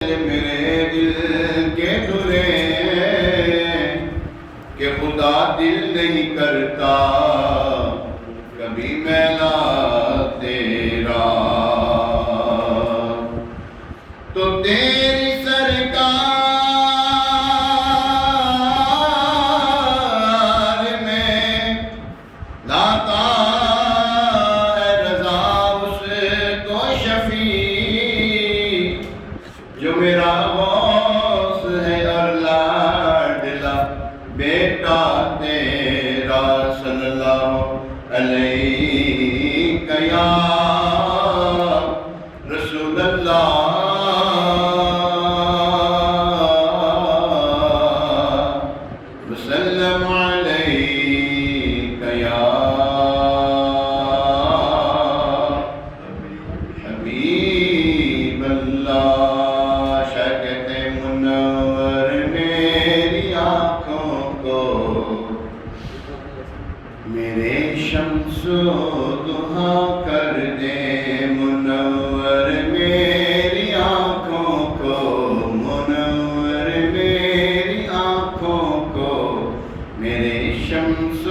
میرے دل کے دھلے کہ خدا دل نہیں کرتا کبھی میلا تیرا، تو تیری سرکار میں لاتا ہے رضا اس کو شفیع جو میرا غوث ہے اور لاڈلا بیٹا تیرا صلی اللہ علیہ یا رسول اللہ وسلم علیہ یا حبیب اللہ۔ میرے شمس و دہا کر دے منور میری آنکھوں کو، منور میری آنکھوں کو، میرے شمس و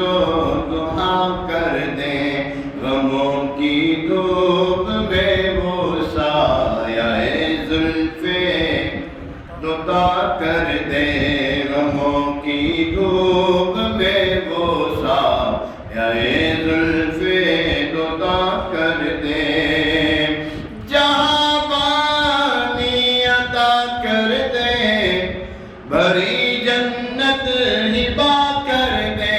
دہا کر دے غموں کی دھوپ میں وہ سایہ زلف دتا کر دے، غموں کی دھوپ میں وہ سایہ زلف دتا کر دے، جہاں بانی عطا کر دے، بھری جنت ہبا کر دے،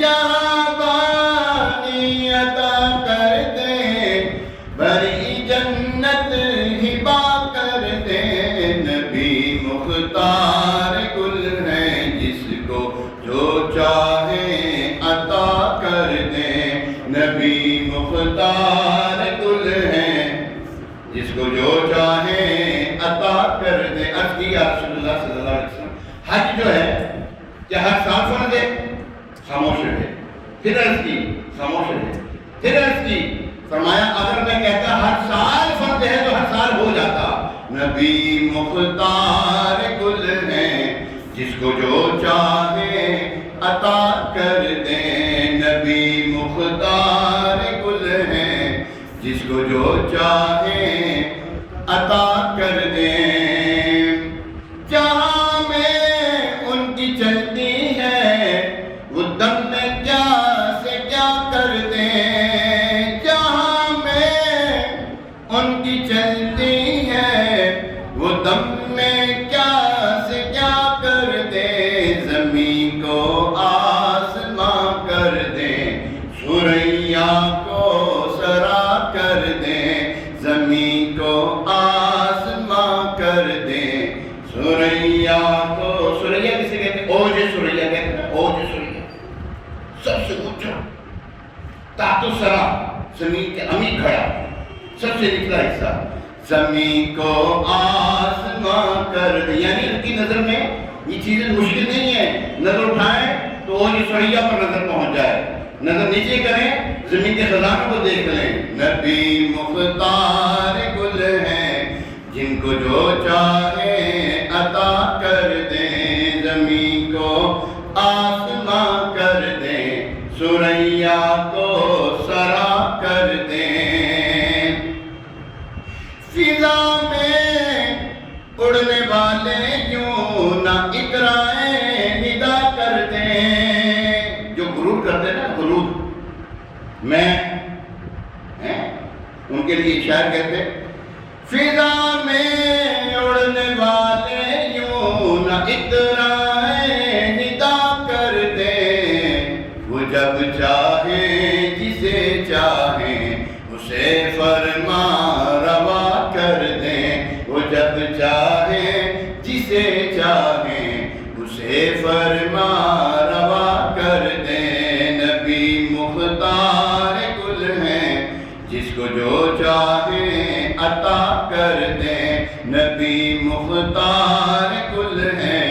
جہاں بانی عطا کر دے، بھری جنت ہبا کر دے، نبی مختار گل ہے جس کو جو چاہے عطا کر دے، نبی مختار گل ہے جس کو جو چاہے عطا کر دے۔ عرض کی یا رسول اللہ صلی اللہ علیہ وسلم، حج جو ہے کیا ہر سال فرض ہے؟ خاموش رہے۔ پھر عرض کی خاموش رہے، پھر عرض کی فرمایا اگر میں کہتا ہر سال فرض ہے تو ہر سال ہو جاتا، نبی مختار گل ہے جس کو جو چاہے عطا کر دے، نبی مختار گل ہے جس کو جو چاہے عطا کر دے، جہاں میں ان کی چلتی ہے وہ دم میں کیا سے کیا کر دے، جہاں میں ان کی چلتی ہے وہ دم میں کیا سے کیا کر دے، زمین کو آسماں کر دے، سریا کو سرا کر دے، زمین کو آسماں کر دے، سریا کو، سریا کسے کہتے ہیں؟ اوج سریا کہتے ہیں، اوج سریا سب سے اونچا، تحت سرا زمین کے امیر کھڑا سب سے نکلا حصہ، زمین کو آسماں کر دے، یعنی ان کی نظر میں یہ چیزیں مشکل نہیں ہے، نظر اٹھائیں تو اوج سریا پر نظر پہنچ جائے، نظر نیچے کریں زمین کے خزانوں کو دیکھ لیں، نبی مختار گل ہے جن کو جو چاہے عطا کر دے، زمین کو آسماں کر دے، سریا کو سرا کر دے، فضا میں اڑنے والے یوں نہ اقرائے ندا کر دیں، جو غرور کرتے نا غرور، میں ان کے لیے شاعر کہتے فضا میں اڑنے والے یوں نہ اقرائے ندا کر دیں، وہ جب چاہے جسے چاہے اسے فرما روا کر دیں، وہ جب چاہے جسے چاہے اسے فرما روا کر دیں، نبی مختار گل ہے جس کو جو چاہے عطا کر دیں، نبی مختار گل ہے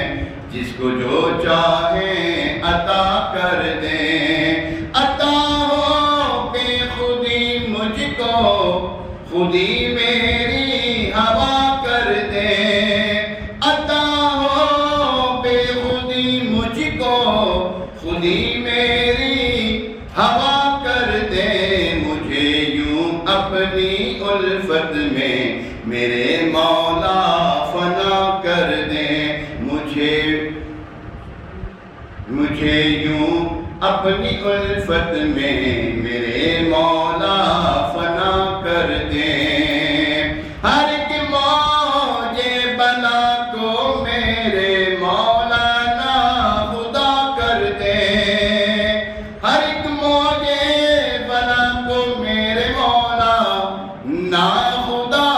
جس کو جو چاہے عطا کر دیں، عطا ہو کہ خودی مجھ کو خودی میری ہوا کر دے، مجھے یوں اپنی الفت میں میرے مولا فنا کر دیں، ہر ایک موج بلا کو میرے مولا ناخدا کر دیں، ہر ایک موج بلا کو میرے مولا ناخدا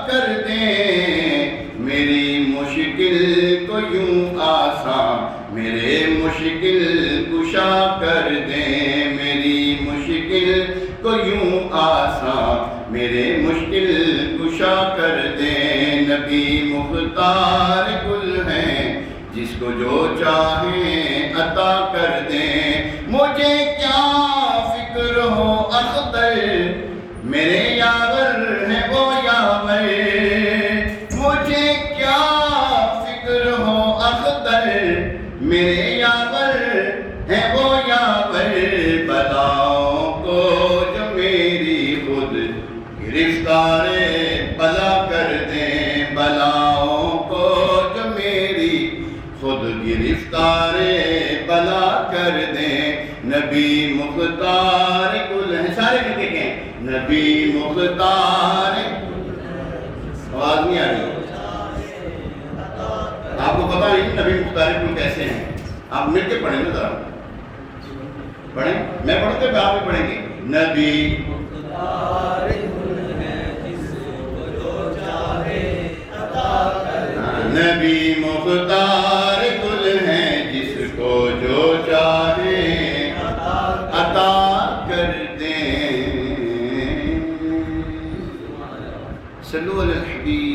کر دیں، میری مشکل کو یوں آسان میرے مشکل کشا کر دیں، میری مشکل کو یوں آسان میرے مشکل کشا کر دیں، نبی مختار گل ہیں جس کو جو چاہیں عطا کر دیں، مجھے کیا فکر ہو اختر میرے یاور ہیں وہ یاور، مجھے کیا فکر ہو اختر میرے یاور ہیں وہ یاور، بلاؤں کو جو میری خود گرفتار بلا کر دیں، بلاؤں کو جو میری خود گرفتار بلا کر دیں، نبی مختار کل ہیں، سارے کہتے ہیں نبی مختار، آواز نہیں آ رہی؟ آپ کو پتا نہیں نبی مختار کل کیسے ہیں؟ آپ مل کے پڑھیں نا ذرا، پڑھیں، میں پڑھوں گا آپ بھی پڑھیں گے، نبی مختار کل ہے جس کو جو چاہے عطا کر دیں، نبی مختار کل ہے جس کو جو چاہے عطا کر دیں، صلو علی الحبیب۔